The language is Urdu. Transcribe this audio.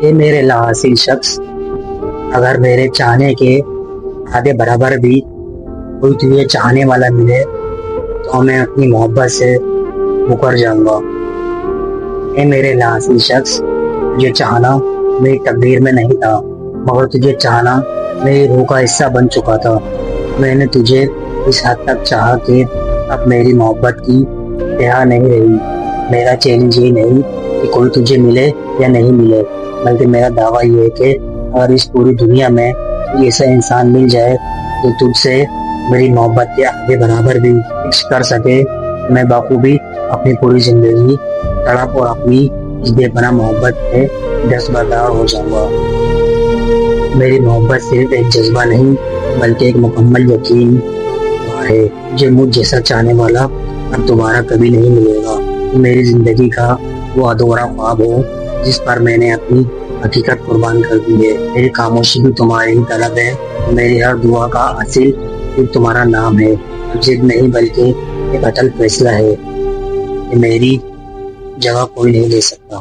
اے میرے لاحاصل شخص، اگر میرے چاہنے کے آدھے برابر بھی کوئی تجھے چاہنے والا ملے تو میں اپنی محبت سے مکر جاؤں گا۔ اے میرے لاحاصل شخص، تجھے چاہنا میری تقدیر میں نہیں تھا، مگر تجھے چاہنا میری روح کا حصہ بن چکا تھا۔ میں نے تجھے اس حد تک چاہا کہ اب میری محبت کی انتہا نہیں رہی۔ میرا چیلنج یہ نہیں کہ کوئی تجھے ملے یا نہیں ملے، بلکہ میرا دعویٰ یہ ہے کہ اگر اس پوری دنیا میں کوئی ایسا انسان مل جائے جو تجھ سے میری محبت کے آگے برابر بھی فکس کر سکے تو میں بخوبی اپنی پوری زندگی تڑپ اور اپنی اس بے پناہ محبت میں دستبردار ہو جاؤں گا۔ میری محبت صرف ایک جذبہ نہیں بلکہ ایک مکمل یقین ہے۔ مجھے مجھ جیسا چاہنے والا اب دوبارہ کبھی نہیں ملے گا۔ میری زندگی کا وہ ادھورا خواب ہو جس پر میں نے اپنی حقیقت قربان کر دی ہے۔ میری خاموشی بھی تمہاری ہی طلب ہے، میری ہر دعا کا حاصل صرف تمہارا نام ہے۔ ضد نہیں بلکہ ایک اٹل فیصلہ ہے کہ میری جگہ کوئی نہیں لے سکتا۔